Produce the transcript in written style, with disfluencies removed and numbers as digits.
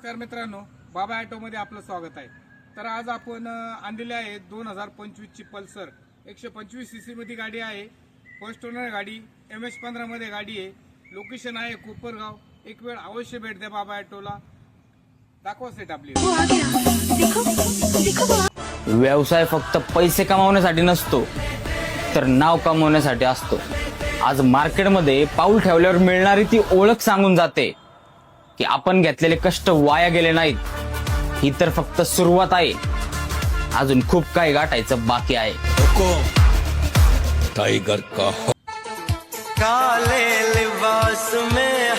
नमस्कार मित्रांनो, बाबा ऑटोमध्ये आपलं स्वागत आहे। तर आज आपण आणलेली आहे 2025 ची पल्सर 125 सीसी मध्ये गाडी आहे। फर्स्ट ओनर गाडी, MS15 मध्ये गाडी आहे। लोकेशन आहे कोपरगाव। एक वेळ अवश्य भेट द्या बाबा ऑटोला। दाखवा सेट आपली। व्यवसाय फक्त पैसे कमावण्यासाठी नसतो तर नाव कमावण्यासाठी असतो। आज मार्केटमध्ये पाऊल ठेवल्यावर मिळणारी ती ओळख सांगून जाते की आपण घेतलेले कष्ट वाया गेले नाहीत। ही तर फक्त सुरुवात आहे, अजून खूप काही गाठायचं बाकी आहे। टाइगर का काले लिबास में